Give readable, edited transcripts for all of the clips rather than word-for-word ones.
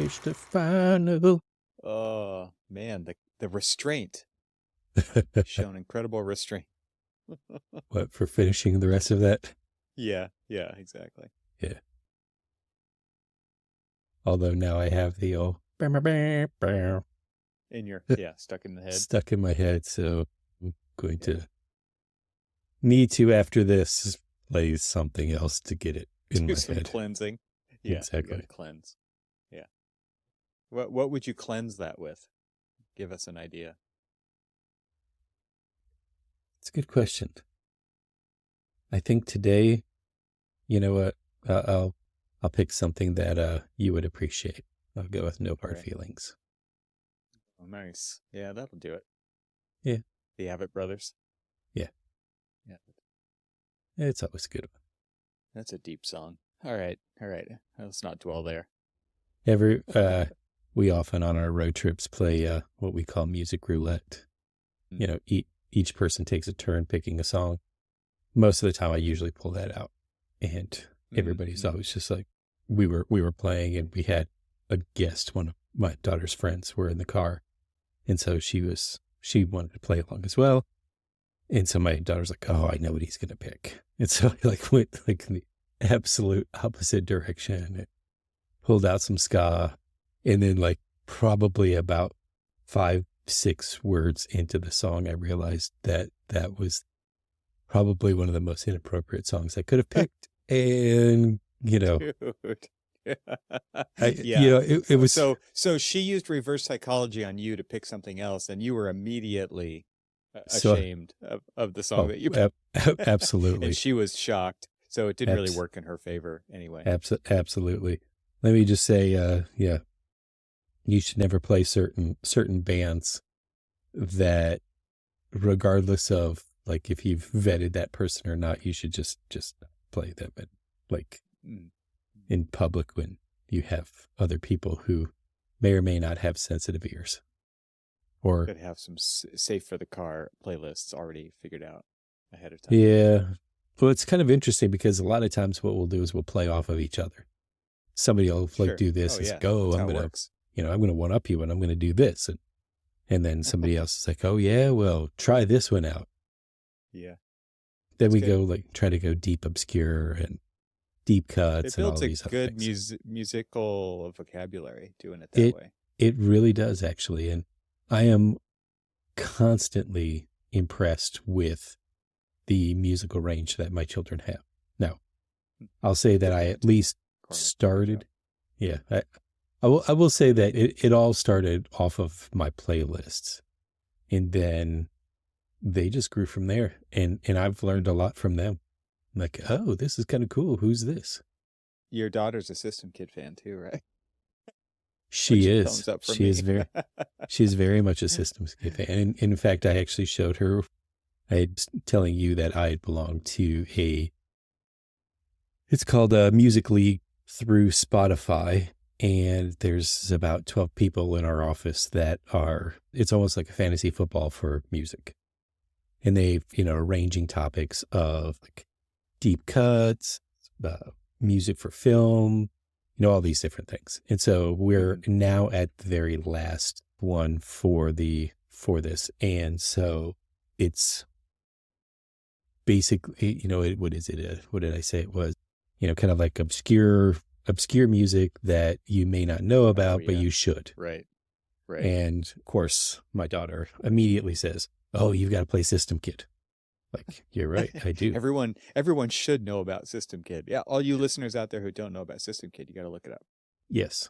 It's the final. Oh man, the restraint. Shown incredible restraint. What, for finishing the rest of that? Yeah, exactly. Yeah. Although now I have the old "Bah, bah, bah, bah," In your stuck in the head. stuck in my head, so I'm going Yeah. to need to, after this, play something else to get it in Do my some head. cleansing. Yeah, you Exactly. gotta cleanse. Yeah. What would you cleanse that with? Give us an idea. It's a good question. I think today, you know what? I'll pick something that you would appreciate. I'll go with no hard Right. feelings. Oh, nice. Yeah, that'll do it. Yeah. The Abbott Brothers. Yeah. Yeah. It's always a good one. That's a deep song. All right. Let's not dwell there. We often on our road trips play what we call music roulette. You know, each person takes a turn picking a song. Most of the time I usually pull that out, and everybody's always just like, we were playing and we had a guest, one of my daughter's friends were in the car, and so she wanted to play along as well. And so my daughter's like, oh, I know what he's gonna pick. And so I went the absolute opposite direction. It pulled out some ska, and then probably about 5-6 words into the song, I realized that was probably one of the most inappropriate songs I could have picked. And, Dude. it was so she used reverse psychology on you to pick something else, and you were immediately so, ashamed of the song that you picked. Absolutely. And she was shocked. So it didn't really work in her favor anyway. Absolutely. Let me just say, you should never play certain bands that, regardless of if you've vetted that person or not, you should just play them in public when you have other people who may or may not have sensitive ears. Or could have some safe for the car playlists already figured out ahead of time. Yeah. Well, it's kind of interesting because a lot of times what we'll do is we'll play off of each other. Somebody will do this and go, I'm going to one up you and I'm going to do this. And then somebody else is like, oh yeah, well, try this one out. Yeah. Then we go try to go deep obscure and deep cuts and all these other things. It builds a good musical vocabulary doing it that way. It really does, actually. And I am constantly impressed with the musical range that my children have. Now, I'll say that I at least started. Yeah. I will say that it all started off of my playlists, and then they just grew from there. And I've learned a lot from them. I'm like, oh, this is kind of cool. Who's this? Your daughter's a System Kid fan too, right? She is. She's very much a System Kid fan. And in fact, I actually showed her. I was telling you that I belong to it's called a Music League through Spotify. And there's about 12 people in our office it's almost like a fantasy football for music. And they've, arranging topics of deep cuts, music for film, all these different things. And so we're now at the very last one for this. And so it's basically, what is it? What did I say it was? Kind of like obscure music that you may not know about, but you should. Right. And of course, my daughter immediately says, oh, you've got to play System Kid. You're right. I do. Everyone should know about System Kid. Yeah. All you listeners out there who don't know about System Kid, you got to look it up. Yes.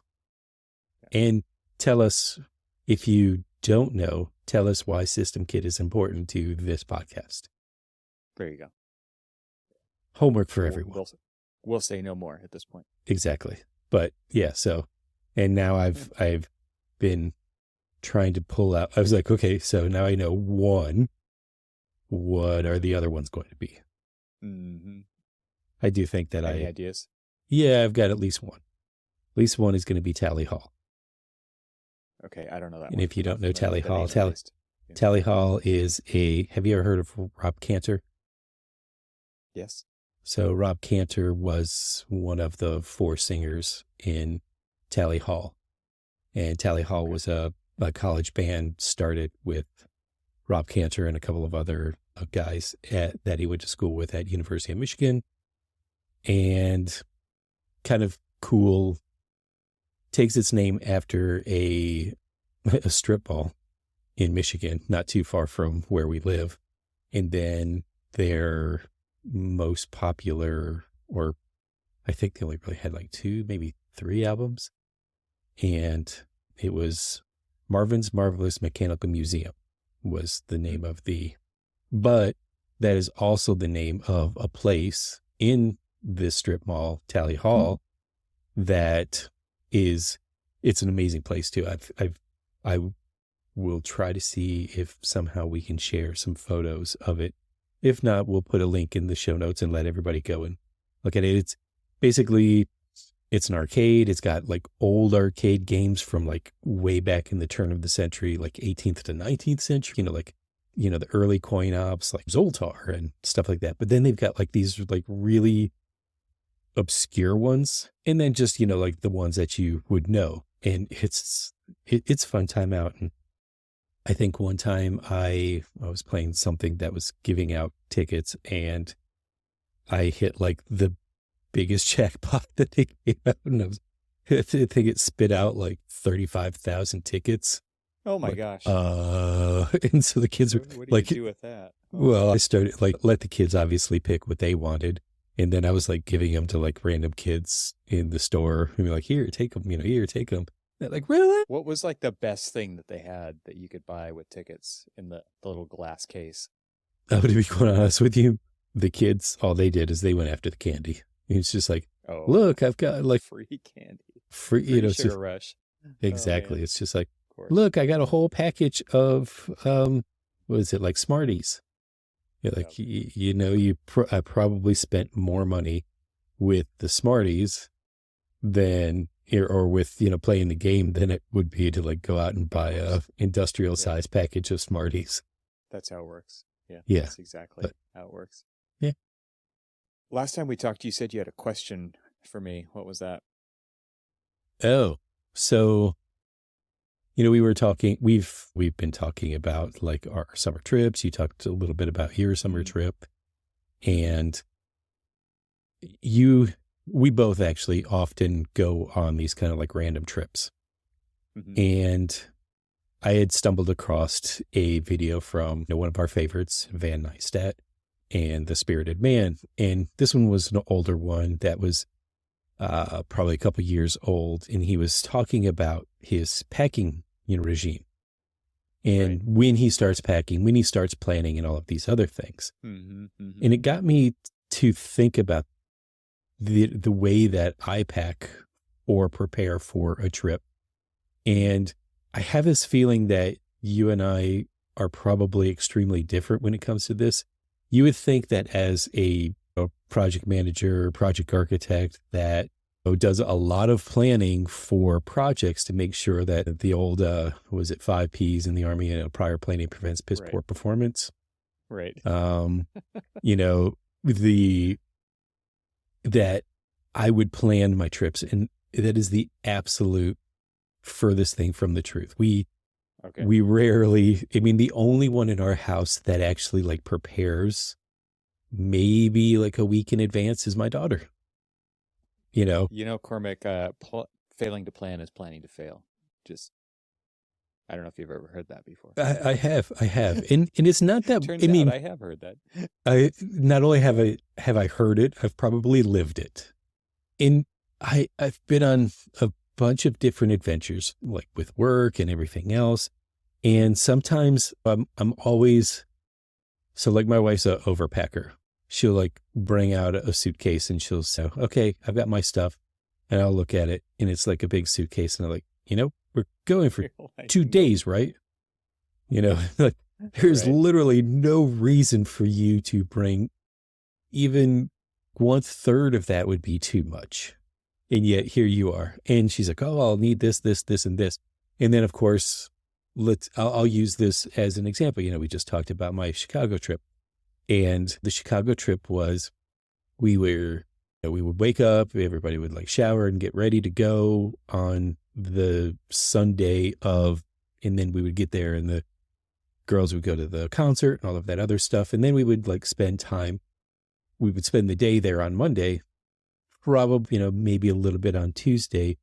Yeah. And tell us, if you don't know, tell us why System Kid is important to this podcast. There you go. Homework for everyone. We'll say no more at this point. Exactly. But yeah, and now I've been trying to pull out. I was like, okay, so now I know one. What are the other ones going to be? Mm-hmm. I do think that Any ideas? Yeah, I've got at least one. At least one is going to be Tally Hall. Okay, I don't know that and one. If you don't know Tally Hall, Tally Hall is have you ever heard of Rob Cantor? Yes. So Rob Cantor was one of the 4 singers in Tally Hall. And Tally Hall was a college band started with Rob Cantor and a couple of other guys that he went to school with at University of Michigan. And kind of cool, takes its name after a strip mall in Michigan, not too far from where we live. And then their most popular, or I think they only really had like 2, maybe 3 albums. And it was Marvin's Marvelous Mechanical Museum was the name of but that is also the name of a place in this strip mall, Tally Hall, that it's an amazing place too. I will try to see if somehow we can share some photos of it. If not, we'll put a link in the show notes and let everybody go and look at it. It's basically, it's an arcade. It's got like old arcade games from like way back in the turn of the century, like 18th to 19th century, the early coin ops like Zoltar and stuff like that. But then they've got like these like really obscure ones, and then just, like the ones that you would know. And it's fun time out. And I think one time I was playing something that was giving out tickets, and I hit like the biggest jackpot that they gave out, and I think it spit out like 35,000 tickets. Oh my gosh. And so the kids were what do like, you do with that? Well, I started like, let the kids obviously pick what they wanted. And then I was like giving them to like random kids in the store and be like, here, take them, here, take them. They're like, really? What was like the best thing that they had that you could buy with tickets in the little glass case? To be quite honest with you, the kids, all they did is they went after the candy. It's just like, look, I've got like free candy, free sugar rush. Exactly. It's just like, look, I got a whole package of, what is it? Like Smarties. Yeah, like, I probably spent more money with the Smarties than, or with, playing the game than it would be to like go out and buy a industrial size package of Smarties. That's how it works. Yeah. Yeah. That's exactly how it works. Yeah. Last time we talked, you said you had a question for me. What was that? Oh, so, we were talking, we've been talking about like our summer trips. You talked a little bit about your summer trip, and we both actually often go on these kind of like random trips. Mm-hmm. And I had stumbled across a video from one of our favorites, Van Neistat, and The Spirited Man. And this one was an older one that was probably a couple years old. And he was talking about his packing regime. And when he starts packing, when he starts planning and all of these other things. Mm-hmm, mm-hmm. And it got me to think about the way that I pack or prepare for a trip. And I have this feeling that you and I are probably extremely different when it comes to this. You would think that as a project manager, project architect that does a lot of planning for projects to make sure that the old, 5 Ps in the Army, prior planning prevents piss poor performance. Right. That I would plan my trips, and that is the absolute furthest thing from the truth. We rarely, the only one in our house that actually like prepares maybe like a week in advance is my daughter. Cormac, failing to plan is planning to fail. I don't know if you've ever heard that before. I have. And it's not that, Turns out I have heard that. Not only have I heard it, I've probably lived it. And I've been on a bunch of different adventures, like with work and everything else. And sometimes I'm always, so like my wife's a overpacker. She'll like bring out a suitcase and she'll say, okay, I've got my stuff. And I'll look at it and it's like a big suitcase. And I'm like, we're going for 2 days, right? Like there's literally no reason for you to bring even 1/3 of that would be too much. And yet here you are. And she's like, oh, I'll need this, this, this, and this. And then of course, I'll use this as an example. We just talked about my Chicago trip. And the Chicago trip was, we would wake up, everybody would like shower and get ready to go on the Sunday of, and then we would get there and the girls would go to the concert and all of that other stuff. And then we would like spend time. We would spend the day there on Monday, probably, maybe a little bit on Tuesday.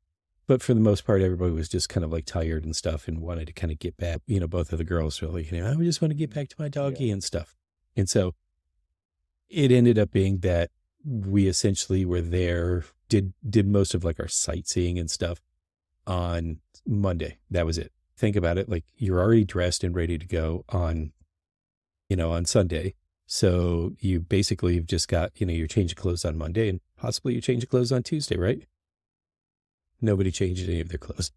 But for the most part, everybody was just kind of like tired and stuff and wanted to kind of get back. Both of the girls were like, I just want to get back to my doggy and stuff. And so it ended up being that we essentially were there, did most of like our sightseeing and stuff on Monday. That was it. Think about it. Like you're already dressed and ready to go on Sunday. So you basically have just got, your change of clothes on Monday and possibly you change of clothes on Tuesday, right? Nobody changed any of their clothes.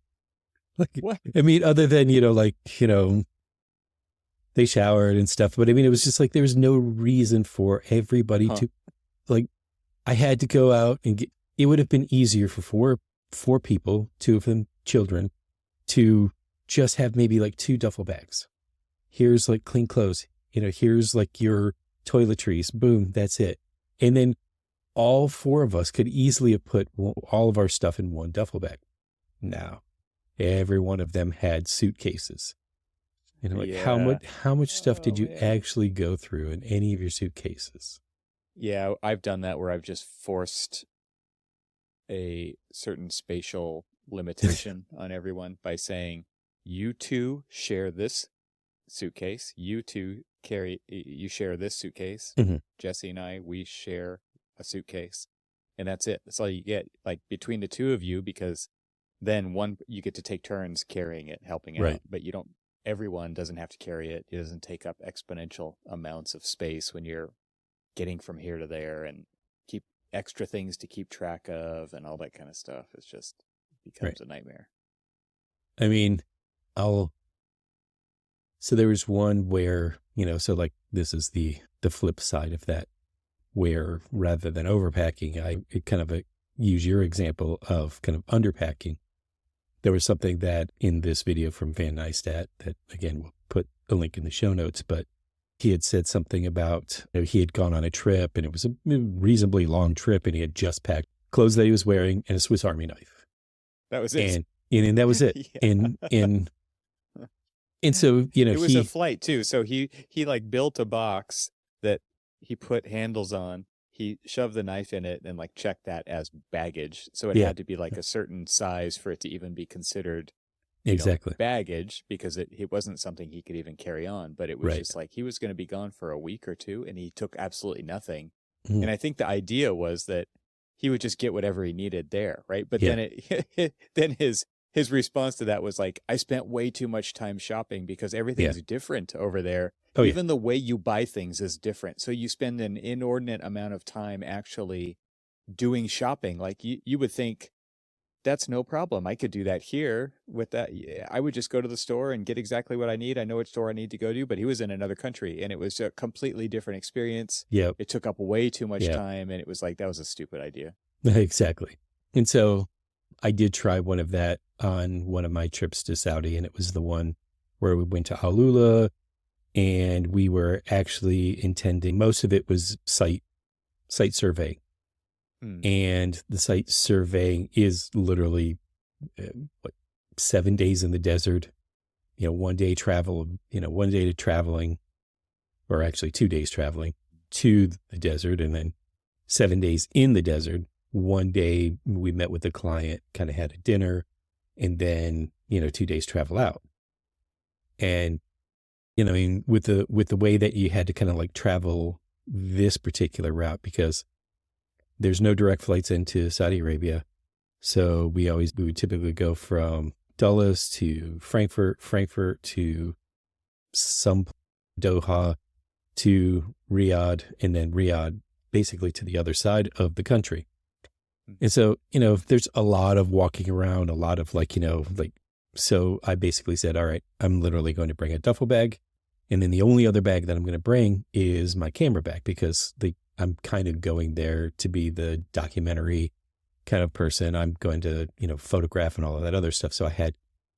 Like, what? I mean, other than, they showered and stuff. But I mean, it was just like, there was no reason for everybody to, like, I had to go out and it would have been easier for four people, two of them children, to just have maybe like 2 duffel bags. Here's like clean clothes, here's like your toiletries, boom, that's it. And then all 4 of us could easily have put all of our stuff in 1 duffel bag. Now, every one of them had suitcases. How much stuff did you actually go through in any of your suitcases? Yeah, I've done that where I've just forced a certain spatial limitation on everyone by saying, you 2 share this suitcase. You 2 you share this suitcase. Mm-hmm. Jesse and I, we share a suitcase. And that's it. That's all you get, like between the 2 of you, because then you get to take turns carrying it, helping out. But everyone doesn't have to carry it. It doesn't take up exponential amounts of space when you're getting from here to there and keep extra things to keep track of and all that kind of stuff. It's just becomes a nightmare. I mean, so there was one where, so like this is the flip side of that, where rather than overpacking, I kind of use your example of kind of underpacking. There was something that in this video from Van Neistat that, again, we'll put a link in the show notes, but he had said something about, he had gone on a trip and it was a reasonably long trip and he had just packed clothes that he was wearing and a Swiss Army knife. That was it. And that was it. And so, it was a flight too. So he like built a box that he put handles on. He shoved the knife in it and like checked that as baggage. So it had to be like a certain size for it to even be considered baggage, because it wasn't something he could even carry on. But it was just like he was going to be gone for a week or 2 and he took absolutely nothing. Mm. And I think the idea was that he would just get whatever he needed there. Right. But then his response to that was like, I spent way too much time shopping because everything's different over there. Oh, even the way you buy things is different. So you spend an inordinate amount of time actually doing shopping. Like you would think that's no problem. I could do that here with that. I would just go to the store and get exactly what I need. I know which store I need to go to, but he was in another country and it was a completely different experience. Yeah. It took up way too much time. And it was like, that was a stupid idea. Exactly. And so I did try one of that on one of my trips to Saudi, and it was the one where we went to Alula, and we were actually intending, most of it was site survey. And the site surveying is literally 7 days in the desert, 1 day travel, 1 day to traveling, or actually 2 days traveling to the desert, and then 7 days in the desert. 1 day we met with the client, kind of had a dinner, and then, 2 days travel out. And, with the way that you had to kind of like travel this particular route, because there's no direct flights into Saudi Arabia. So we would typically go from Dulles to Frankfurt to some Doha to Riyadh, and then Riyadh basically to the other side of the country. And so, there's a lot of walking around, a lot of so I basically said, all right, I'm literally going to bring a duffel bag. And then the only other bag that I'm going to bring is my camera bag, because I'm kind of going there to be the documentary kind of person. I'm going to, photograph and all of that other stuff. So I had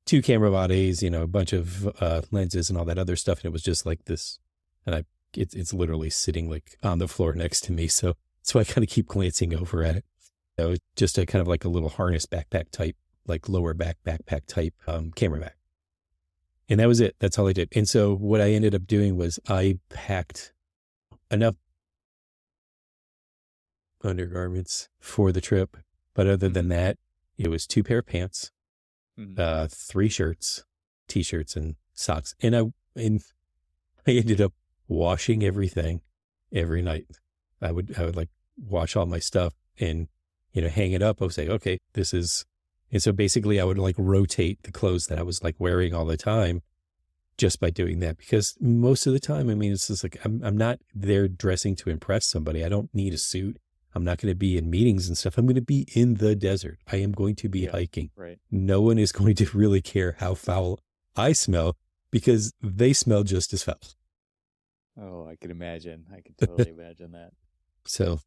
2 camera bodies, a bunch of lenses and all that other stuff. And it was just like this. And it's literally sitting like on the floor next to me. So I kind of keep glancing over at it. Just a kind of like a little harness backpack type like lower backpack type camera bag. And that was it. That's all I did. And so what I ended up doing was I packed enough undergarments for the trip. But other than that, it was 2 pair of pants, 3 shirts, t-shirts, and socks. And I ended up washing everything every night. I would like wash all my stuff and, hang it up. I would say, okay, this is, and so basically I would like rotate the clothes that I was like wearing all the time just by doing that. Because most of the time, I mean, it's just like, I'm not there dressing to impress somebody. I don't need a suit. I'm not going to be in meetings and stuff. I'm going to be in the desert. I am going to be hiking. Right. No one is going to really care how foul I smell because they smell just as foul. Oh, I can imagine. I can totally imagine that. So,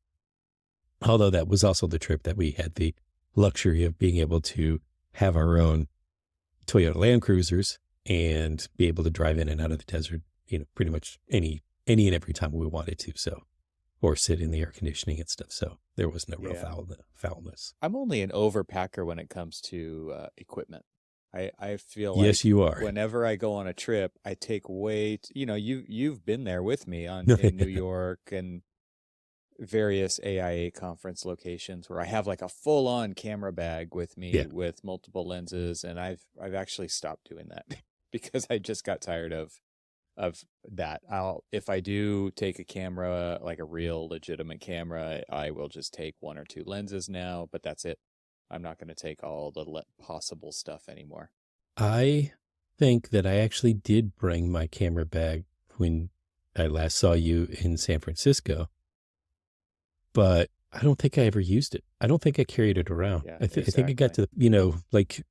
although that was also the trip that we had the luxury of being able to have our own Toyota Land Cruisers and be able to drive in and out of the desert, pretty much any and every time we wanted to. So, or sit in the air conditioning and stuff. So there was no real foulness. I'm only an overpacker when it comes to equipment. I feel like yes, you are. Whenever I go on a trip, I take you've been there with me in New York and various AIA conference locations where I have like a full on camera bag with me with multiple lenses. And I've actually stopped doing that because I just got tired of that. If I do take a camera, like a real legitimate camera, I will just take 1 or 2 lenses now, but that's it. I'm not going to take all the possible stuff anymore. I think that I actually did bring my camera bag when I last saw you in San Francisco, but I don't think I ever used it. I don't think I carried it around. Yeah, I think I got to, like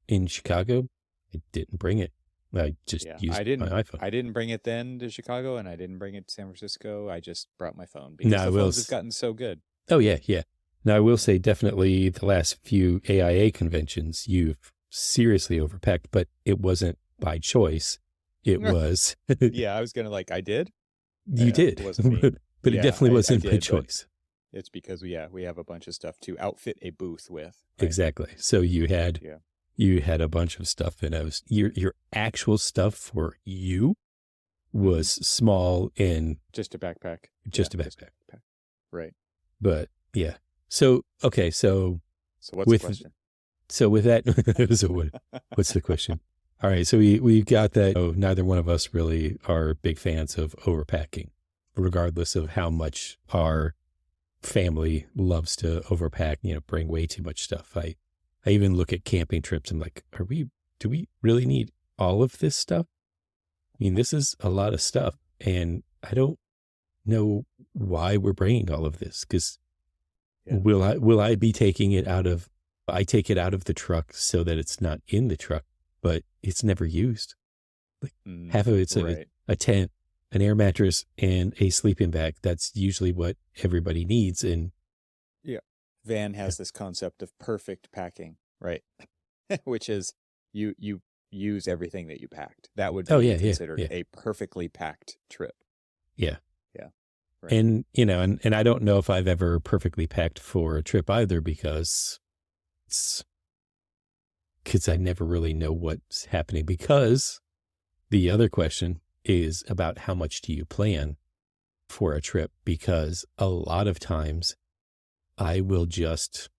in Chicago, I didn't bring it. I just used my iPhone. I didn't bring it then to Chicago, and I didn't bring it to San Francisco. I just brought my phone because the phones have gotten so good. Oh, yeah. Now, I will say definitely the last few AIA conventions, you've seriously overpacked, but it wasn't by choice. It was. Yeah, I was going to I did. You did. It wasn't me. But it definitely wasn't by choice. It's because, we have a bunch of stuff to outfit a booth with. Right? Exactly. So you had a bunch of stuff, and your actual stuff for you was small and just a backpack. Just a backpack. Right. But yeah. So, okay. So what's the question? So with that, what's the question? All right. So we got that. Oh, neither one of us really are big fans of overpacking, regardless of how much our family loves to overpack, bring way too much stuff. I even look at camping trips and like, do we really need all of this stuff? I mean, this is a lot of stuff, and I don't know why we're bringing all of this, because will I be taking it I take it out of the truck so that it's not in the truck, but it's never used. Like half of it's a tent, an air mattress, and a sleeping bag. That's usually what everybody needs. And Van has this concept of perfect packing, right? Which is you use everything that you packed. That would be considered a perfectly packed trip. Yeah. Yeah. Right. And, and I don't know if I've ever perfectly packed for a trip either, because I never really know what's happening. Because the other question is about how much do you plan for a trip? Because a lot of times I will just,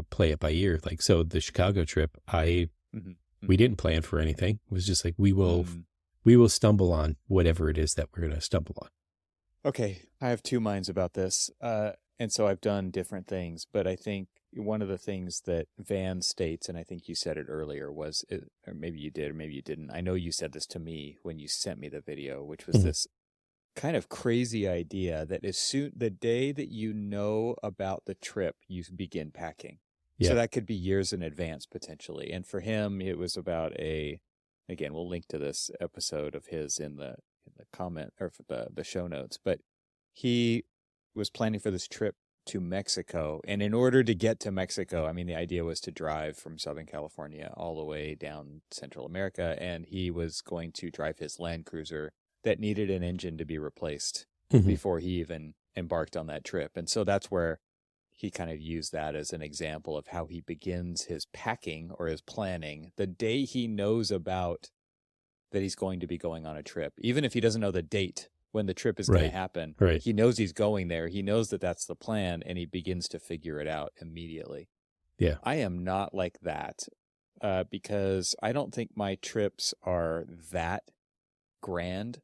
play it by ear. Like, so the Chicago trip, we didn't plan for anything. It was just like, we will stumble on whatever it is that we're going to stumble on. Okay. I have 2 minds about this. And so I've done different things, but I think one of the things that Van states, and I think you said it earlier, was, or maybe you did, or maybe you didn't. I know you said this to me when you sent me the video, which was this kind of crazy idea that the day that you know about the trip, you begin packing. Yeah. So that could be years in advance potentially. And for him, it was about again, we'll link to this episode of his in the comment or for the show notes, but he was planning for this trip to Mexico. And in order to get to Mexico, I mean, the idea was to drive from Southern California all the way down Central America. And he was going to drive his Land Cruiser that needed an engine to be replaced before he even embarked on that trip. And so that's where he kind of used that as an example of how he begins his packing or his planning the day he knows about that he's going to be going on a trip. Even if he doesn't know the date when the trip is going to happen, he knows he's going there. He knows that that's the plan, and he begins to figure it out immediately. Yeah. I am not like that because I don't think my trips are that grand.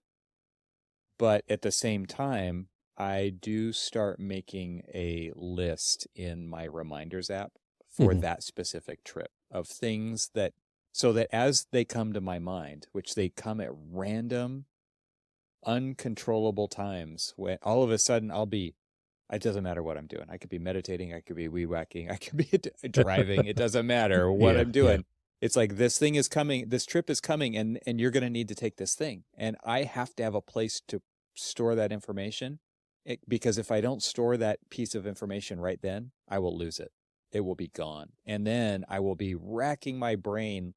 But at the same time, I do start making a list in my reminders app for that specific trip of things that, so that as they come to my mind, which they come at random, uncontrollable times, when all of a sudden it doesn't matter what I'm doing. I could be meditating, I could be wee-whacking, I could be driving. It doesn't matter what I'm doing. Yeah. It's like, this thing is coming, this trip is coming, and you're going to need to take this thing. And I have to have a place to store that information. Because if I don't store that piece of information right then, I will lose it. It will be gone. And then I will be racking my brain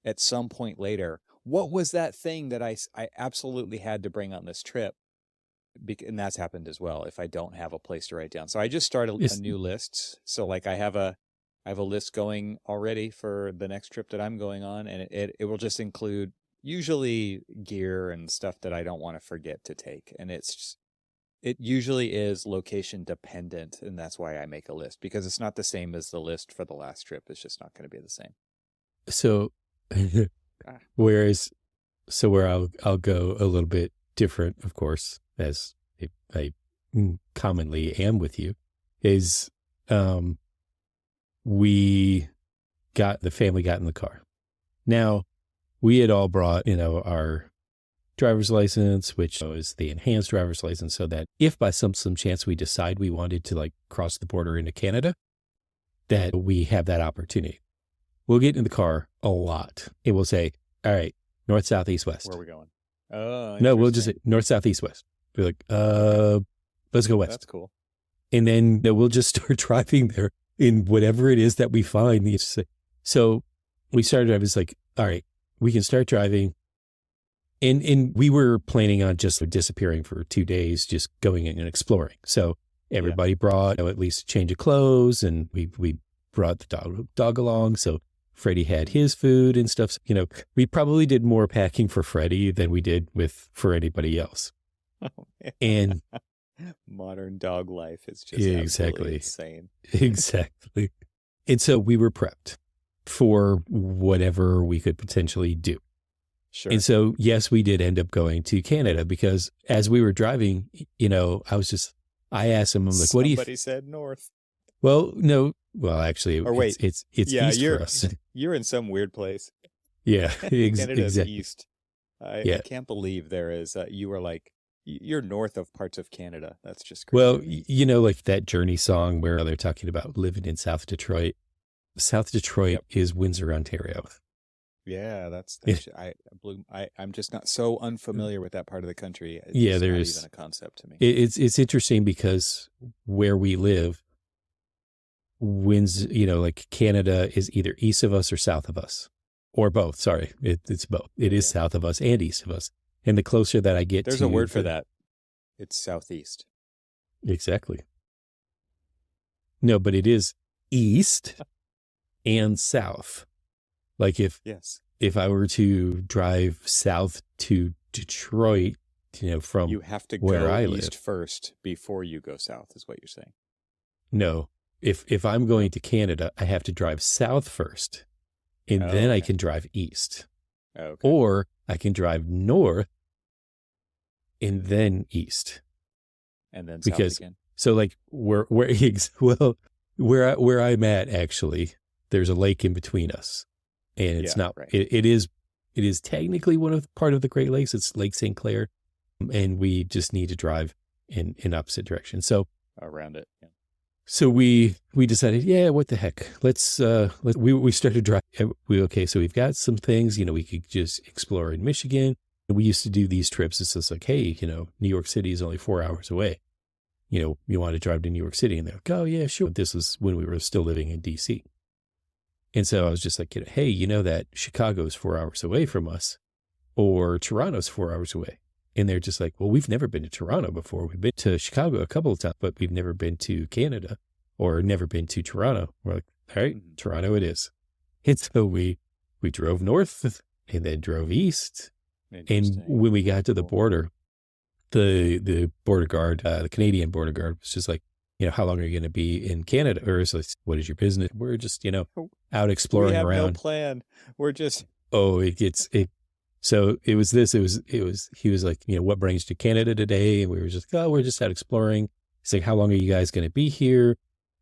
at some point later. What was that thing that I absolutely had to bring on this trip? And that's happened as well if I don't have a place to write down. So I just started a new list. So like I have a list going already for the next trip that I'm going on, and it will just include usually gear and stuff that I don't want to forget to take. And it usually is location dependent, and that's why I make a list, because it's not the same as the list for the last trip. It's just not going to be the same. So, where I'll go a little bit different, of course, as I commonly am with you, is the family got in the car. Now, we had all brought, our driver's license, which is the enhanced driver's license, so that if by some chance we decide we wanted to like cross the border into Canada, that we have that opportunity. We'll get in the car a lot. It will say, all right, north, south, east, west. Where are we going? Oh, no, we'll just say north, south, east, west. Be like, let's go west. That's cool. And then we'll just start driving there in whatever it is that we find. So we started driving. It's like, all right, we can start driving. And we were planning on just disappearing for 2 days, just going in and exploring. So everybody brought at least a change of clothes, and we brought the dog along. So Freddie had his food and stuff. So, we probably did more packing for Freddie than we did for anybody else. Oh, and modern dog life is just absolutely insane. Exactly. And so we were prepped for whatever we could potentially do. Sure. And so, yes, we did end up going to Canada, because as we were driving, I asked him, I'm like, what do you Somebody said north. Well, no. Well, actually, it's east for us. You're in some weird place. Yeah, Canada's exactly. east. I can't believe there is, you are like, you're north of parts of Canada. That's just crazy. Well, like that Journey song where they're talking about living in South Detroit. South Detroit is Windsor, Ontario. Yeah, I'm just not so unfamiliar with that part of the country. It's there not is even a concept to me. It's interesting because where we live, like Canada is either east of us or south of us, or both. Sorry, it's both. It is south of us and east of us. And the closer that I get, there's a word for that. It's southeast. Exactly. No, but it is east and south. Like if I were to drive south to Detroit, from you have to where go I east live first before you go south, is what you're saying. No, if I'm going to Canada, I have to drive south first, and then I can drive east. Okay. Or I can drive north and then east, and then south again. So like where I'm at, actually, there's a lake in between us. And it's not, right. It is technically part of the Great Lakes. It's Lake St. Clair. And we just need to drive in opposite directions. So around it. Yeah. So we decided, what the heck? We started driving. So we've got some things, we could just explore in Michigan. We used to do these trips. It's just like, hey, New York City is only 4 hours away. You want to drive to New York City? And they're like, oh yeah, sure. This was when we were still living in DC. And so I was just like, hey, that Chicago's 4 hours away from us, or Toronto's 4 hours away. And they're just like, well, we've never been to Toronto before. We've been to Chicago a couple of times, but we've never been to Canada. or never been to Toronto. We're like, all right, Toronto it is. And so we drove north and then drove east. And when we got to the border, the border guard, the Canadian border guard was just like, how long are you going to be in Canada? Or it's like, what is your business? We're just, out exploring around. We have no plan. We're just. Oh, so it was he was like, what brings you to Canada today? And we were just, we're just out exploring. He's like, how long are you guys going to be here?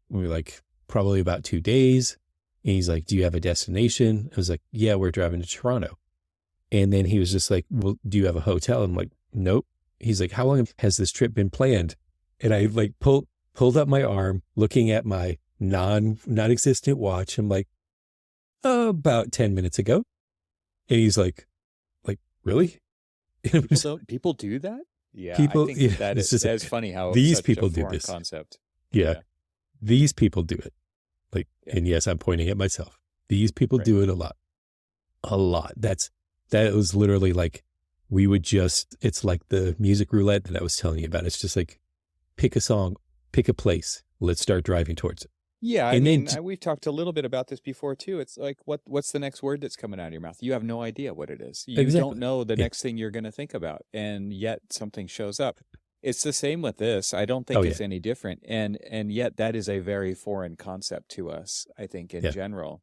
And we were like, probably about 2 days. And he's like, do you have a destination? I was like, yeah, we're driving to Toronto. And then he was just like, well, do you have a hotel? I'm like, nope. He's like, how long has this trip been planned? And I like pulled up my arm, looking at my non-existent watch. I'm like, about 10 minutes ago. And he's like, really? People do that? Yeah, people, I think that is funny how these people do this concept. Yeah, these people do it. And yes, I'm pointing at myself. These people do it a lot. That was literally like, it's like the music roulette that I was telling you about. It's just like, pick a song, pick a place. Let's start driving towards it. Yeah, I mean, we've talked a little bit about this before too. It's like, what's the next word that's coming out of your mouth? You have no idea what it is. You don't know the next thing you're going to think about, and yet something shows up. It's the same with this. I don't think it's any different, and yet that is a very foreign concept to us, I think, in general.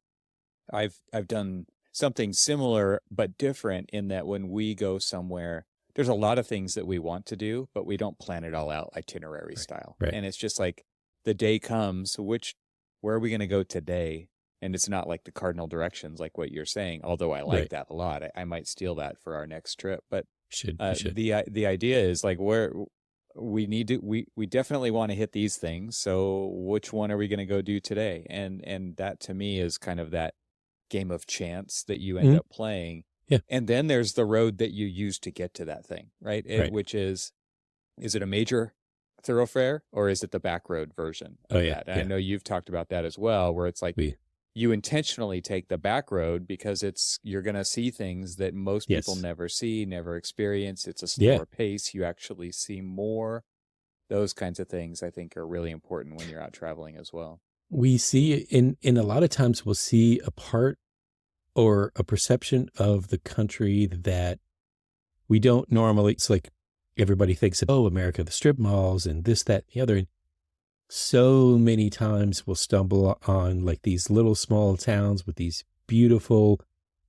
I've done something similar but different in that when we go somewhere, there's a lot of things that we want to do, but we don't plan it all out itinerary style. Right. And it's just like the day comes, where are we going to go today? And it's not like the cardinal directions, like what you're saying, although I like that a lot. I might steal that for our next trip. But you should. The idea is like where we definitely want to hit these things. So which one are we going to go do today? And that to me is kind of that game of chance that you end up playing. Yeah. And then there's the road that you use to get to that thing, right? Which is it a major thoroughfare or is it the back road version of that? And I know you've talked about that as well, where it's like you intentionally take the back road because you're going to see things that most people never see, never experience. It's a slower pace. You actually see more. Those kinds of things I think are really important when you're out traveling as well. We see in a lot of times we'll see a part or a perception of the country that we don't normally. It's like everybody thinks of, America, the strip malls and this, that, the other. And so many times we'll stumble on like these little small towns with these beautiful,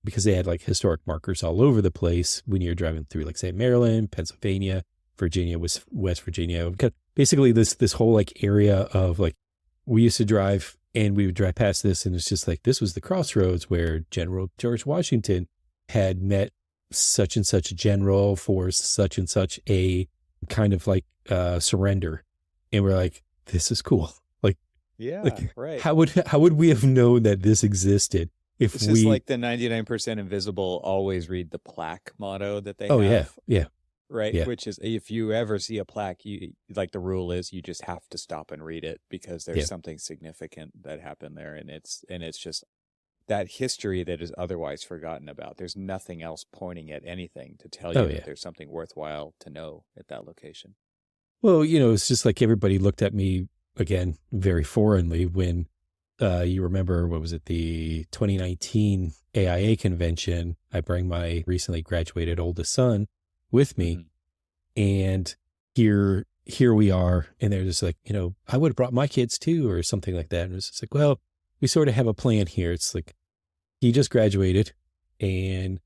because they had like historic markers all over the place when you're driving through, like say Maryland, Pennsylvania, Virginia, West Virginia. Basically this whole like area of like, we used to drive and we would drive past this and it's just like, this was the crossroads where General George Washington had met such and such a general for such and such a kind of like surrender. And we're like, this is cool. Like, right. How would we have known that this existed if this is like the 99% invisible, always read the plaque motto that they have. Yeah. Right. Yeah. Which is, if you ever see a plaque, you like, the rule is you just have to stop and read it because there's something significant that happened there. And it's just that history that is otherwise forgotten about. There's nothing else pointing at anything to tell you that there's something worthwhile to know at that location. Well, it's just like everybody looked at me again very foreignly when you remember, what was it, the 2019 AIA convention. I bring my recently graduated oldest son with me, and here we are, and they're just like, I would have brought my kids too, or something like that. And it's just like, well, we sort of have a plan here. It's like, he just graduated, and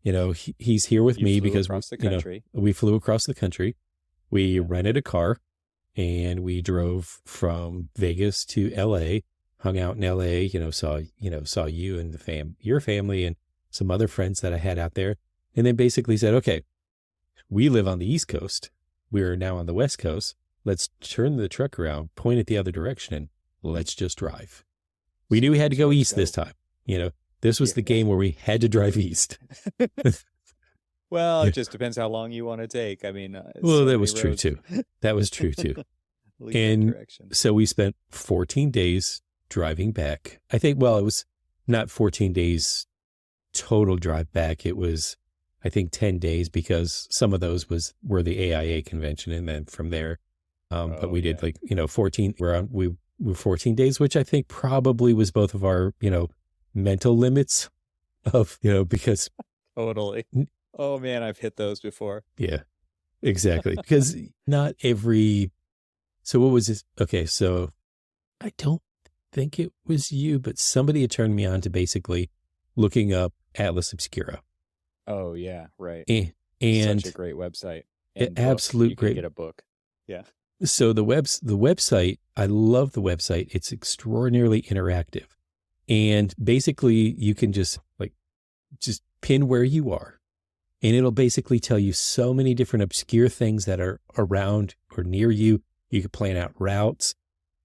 he's here with me because we flew across the country. We rented a car and we drove from Vegas to LA, hung out in LA, saw you and your family and some other friends that I had out there. And then basically said, okay, we live on the East Coast. We're now on the West Coast. Let's turn the truck around, point it the other direction, and let's just drive. We knew we had to go east this time. This was the game where we had to drive east. Well, it just depends how long you want to take. I mean, well, that was true too. That was true too. And so we spent 14 days driving back. I think, well, it was not 14 days total drive back. It was, I think, 10 days because some of those were the AIA convention. And then from there, but we did 14, we 14 days, which I think probably was both of our, mental limits of, because. Totally. Oh man, I've hit those before. Yeah, exactly. Because not every, so what was this? Okay. So I don't think it was you, but somebody had turned me on to basically looking up Atlas Obscura. Oh yeah. Right. And such a great website. An absolute you can great. get a book. Yeah. So the website, I love the website. It's extraordinarily interactive. And basically you can just pin where you are. And it'll basically tell you so many different obscure things that are around or near you. You can plan out routes.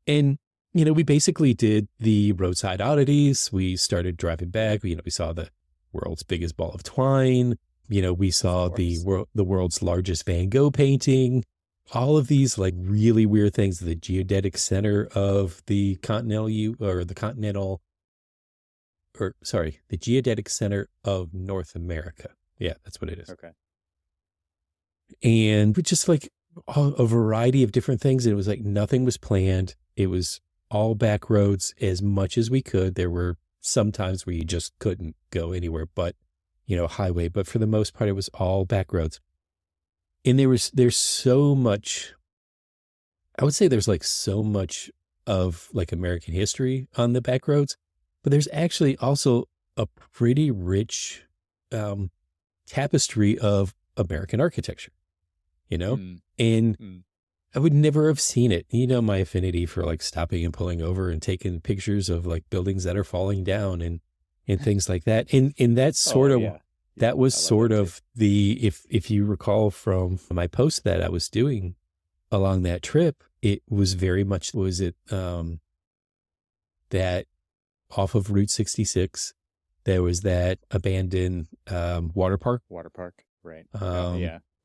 And, we basically did the roadside oddities. We started driving back. We saw the world's biggest ball of twine. We saw the world's largest Van Gogh painting. All of these like really weird things. The geodetic center of the the geodetic center of North America. Yeah, that's what it is. Okay. And just like a variety of different things. And it was like nothing was planned. It was all back roads as much as we could. There were some times where you just couldn't go anywhere but, highway. But for the most part, it was all back roads. And there's so much, I would say there's like so much of like American history on the back roads, but there's actually also a pretty rich tapestry of American architecture, and I would never have seen it. My affinity for like stopping and pulling over and taking pictures of like buildings that are falling down and things like that. And that's sort of, that was sort of if you recall from my post that I was doing along that trip, it was very much, that off of Route 66, there was that abandoned water park. Right.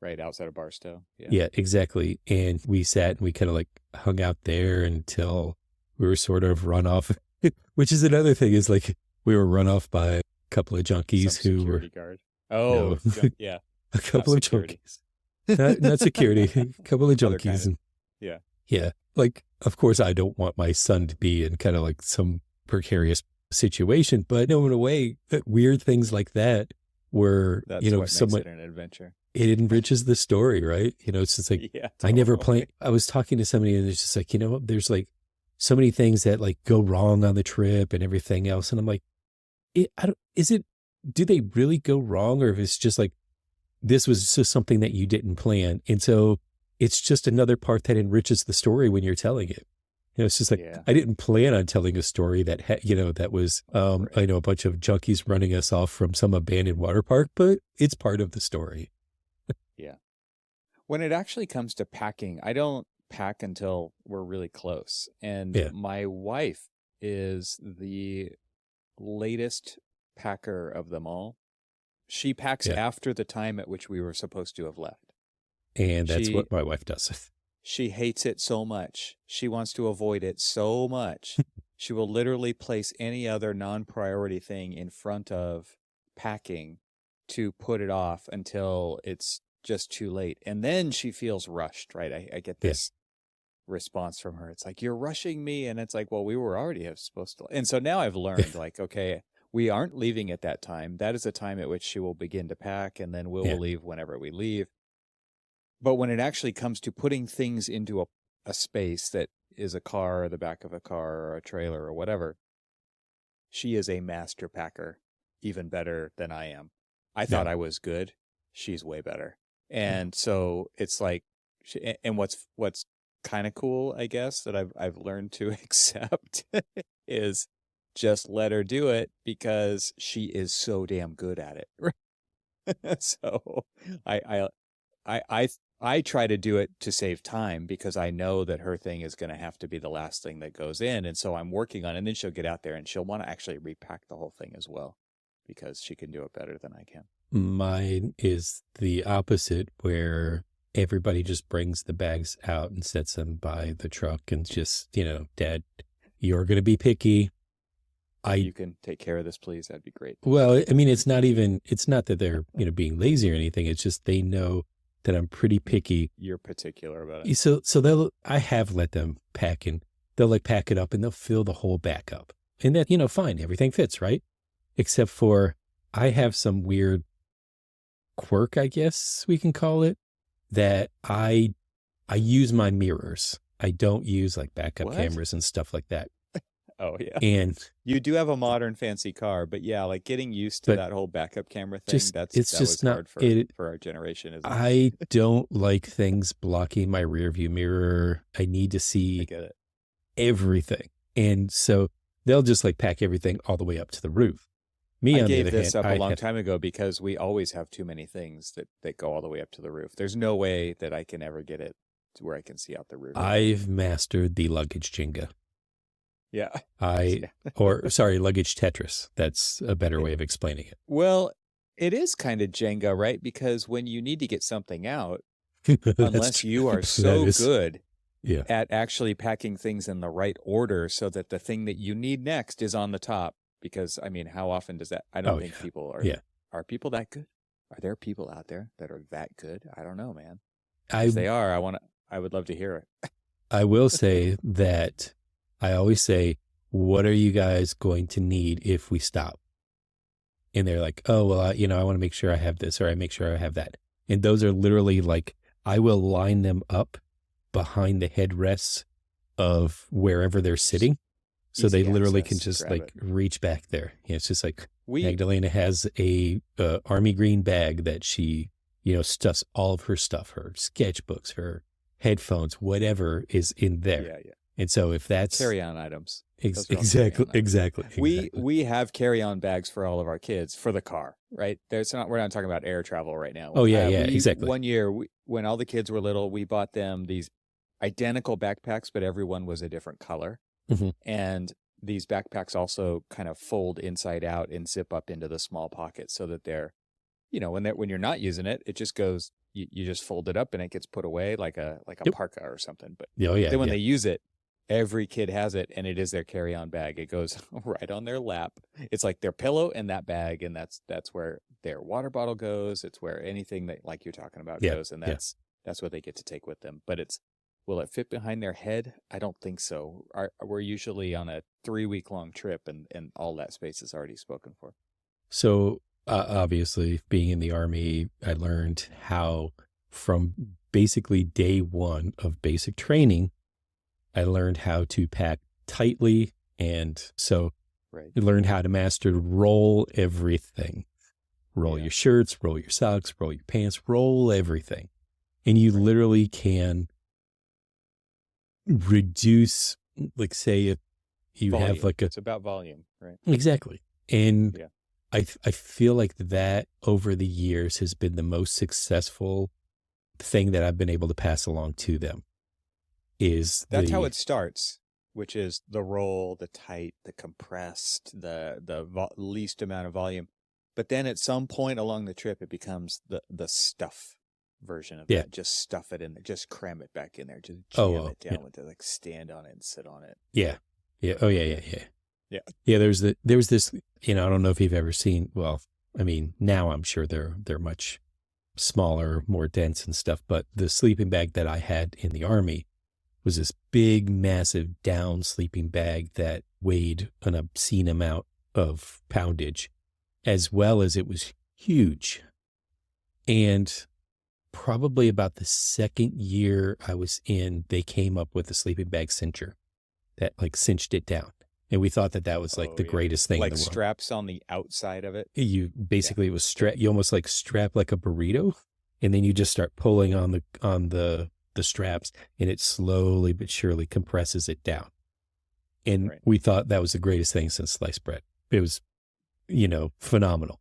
Right outside of Barstow. Yeah, exactly. And we sat and we kind of like hung out there until we were sort of run off, which is another thing is like we were run off by a couple of junkies who were. Guard. Oh, no, yeah. A couple of junkies. Not security, a couple of junkies. And, yeah. Like, of course, I don't want my son to be in kind of like some precarious situation, but no, in a way, weird things like that were, what makes it an adventure. It enriches the story, right? It's just like, totally. I never planned. I was talking to somebody and it's just like, there's like so many things that like go wrong on the trip and everything else. And I'm like, do they really go wrong? Or if it's just like, this was just something that you didn't plan. And so it's just another part that enriches the story when you're telling it. It's just like, I didn't plan on telling a story that, that was, right. A bunch of junkies running us off from some abandoned water park, but it's part of the story. Yeah. When it actually comes to packing, I don't pack until we're really close. And my wife is the latest packer of them all. She packs after the time at which we were supposed to have left. And that's what my wife does. She hates it so much. She wants to avoid it so much. She will literally place any other non-priority thing in front of packing to put it off until it's just too late. And then she feels rushed, right? I get this response from her. It's like, you're rushing me. And it's like, well, we were already supposed to. And so now I've learned like, okay, we aren't leaving at that time. That is a time at which she will begin to pack, and then we'll leave whenever we leave. But when it actually comes to putting things into a space that is a car or the back of a car or a trailer or whatever, she is a master packer, even better than I am. I thought I was good. She's way better. And so it's like, and what's kind of cool, I guess, that I've learned to accept is just let her do it because she is so damn good at it. So I try to do it to save time because I know that her thing is going to have to be the last thing that goes in. And so I'm working on it. And then she'll get out there and she'll want to actually repack the whole thing as well because she can do it better than I can. Mine is the opposite, where everybody just brings the bags out and sets them by the truck and just, Dad, you're going to be picky. You can take care of this, please. That'd be great. Well, I mean, it's not that they're, being lazy or anything. It's just they know that I'm pretty picky. You're particular about it. So I have let them pack, and they'll like pack it up and they'll fill the whole back up. And that, you know, fine, everything fits, right? Except for I have some weird quirk, I guess we can call it, that I use my mirrors. I don't use like backup cameras and stuff like that. Oh yeah. And you do have a modern fancy car, but yeah, like getting used to that whole backup camera thing, that just was not hard for our generation, isn't it? I don't like things blocking my rear view mirror. I need to see everything. And so they'll just like pack everything all the way up to the roof. I gave this up a long time ago because we always have too many things that go all the way up to the roof. There's no way that I can ever get it to where I can see out the roof. I've mastered the luggage Jenga. Yeah. Luggage Tetris. That's a better way of explaining it. Well, it is kind of Jenga, right? Because when you need to get something out, unless you are so good at actually packing things in the right order so that the thing that you need next is on the top. Because, I mean, how often does that? I don't think people are. Yeah. Are people that good? Are there people out there that are that good? I don't know, man. If they are, I would love to hear it. I will say that I always say, what are you guys going to need if we stop? And they're like, oh, well, I want to make sure I have this or I make sure I have that. And those are literally like, I will line them up behind the headrests of wherever they're sitting. So they literally can just like reach back there. It's just like Magdalena has a army green bag that she, stuffs all of her stuff, her sketchbooks, her headphones, whatever is in there. Yeah. And so if that's carry-on items, exactly. We have carry-on bags for all of our kids for the car, right? We're not talking about air travel right now. Oh yeah, exactly. One year when all the kids were little, we bought them these identical backpacks, but every one was a different color. Mm-hmm. And these backpacks also kind of fold inside out and zip up into the small pockets so that they're, when you're not using it, it just goes, you just fold it up and it gets put away like a parka or something. But then when they use it, every kid has it and it is their carry-on bag. It goes right on their lap. It's like their pillow and that bag. And that's where their water bottle goes. It's where anything that like you're talking about goes. And that's what they get to take with them. But will it fit behind their head? I don't think so. We're usually on a 3-week-long trip, and all that space is already spoken for. So obviously, being in the Army, I learned how from basically day one of basic training, I learned how to pack tightly. And so I learned how to master roll everything. Roll your shirts, roll your socks, roll your pants, roll everything. And you literally can reduce, like say if you volume. have like it's about volume, right? Exactly. And I feel like that over the years has been the most successful thing that I've been able to pass along to them. That's how it starts, which is the roll, the tight, the compressed, the least amount of volume. But then at some point along the trip, it becomes the stuff version of that. Just stuff it in there, just cram it back in there, just jam it down with it, like stand on it and sit on it. Yeah. Oh yeah. There was this, I don't know if you've ever seen, well, I mean, now I'm sure they're much smaller, more dense and stuff, but the sleeping bag that I had in the Army was this big, massive down sleeping bag that weighed an obscene amount of poundage, as well as it was huge. And probably about the second year I was in, they came up with a sleeping bag cincher that like cinched it down. And we thought that was like the greatest thing in the world. Like straps on the outside of it? You basically, it was you almost like strap like a burrito. And then you just start pulling on the straps and it slowly but surely compresses it down. And we thought that was the greatest thing since sliced bread. It was, phenomenal.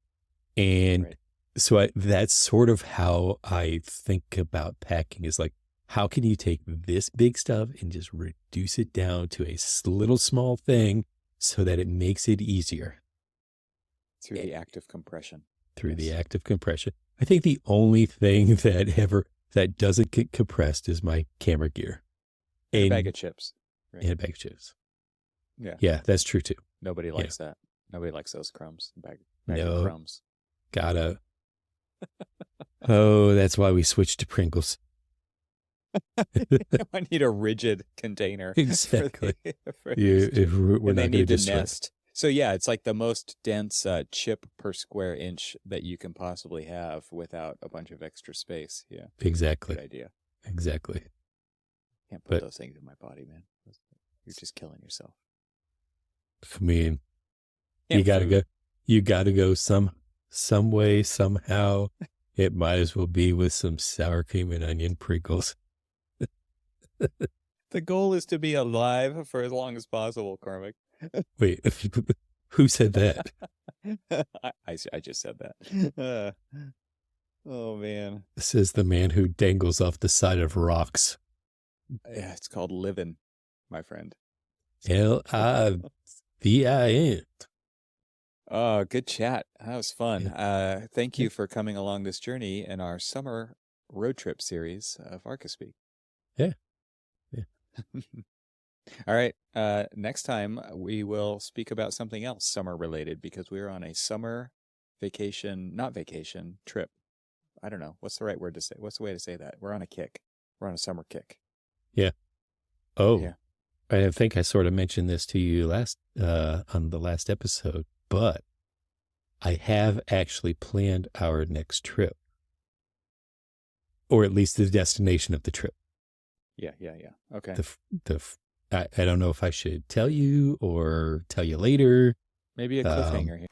And so that's sort of how I think about packing is like, how can you take this big stuff and just reduce it down to a little small thing so that it makes it easier? Through the act of compression. The act of compression. I think the only thing that doesn't get compressed is my camera gear. And a bag of chips. Right? And a bag of chips. Yeah. Yeah, that's true too. Nobody likes that. Nobody likes those crumbs. Bag of crumbs. Gotta. Oh, that's why we switched to Pringles. I need a rigid container. Exactly. For We're and they not going to need to just nest. So yeah, it's like the most dense chip per square inch that you can possibly have without a bunch of extra space. Yeah, Exactly. good idea. Exactly. Can't put those things in my body, man. You're just killing yourself. I mean, you gotta go. You gotta go some way, somehow. It might as well be with some sour cream and onion Pringles. The goal is to be alive for as long as possible, Cormac. Wait, who said that? I just said that. Oh man, This is the man who dangles off the side of rocks. Yeah, it's called living, my friend. LIVIN. Oh, good chat. That was fun. Thank you for coming along this journey in our summer road trip series of Arcaspeak. Yeah. All right. Next time we will speak about something else summer related because we're on a summer vacation, not vacation, trip. I don't know. What's the right word to say? What's the way to say that? We're on a kick. We're on a summer kick. Yeah. Oh, yeah. I think I sort of mentioned this to you on the last episode, but I have actually planned our next trip, or at least the destination of the trip. Yeah. Okay. I don't know if I should tell you or tell you later. Maybe a cliffhanger here.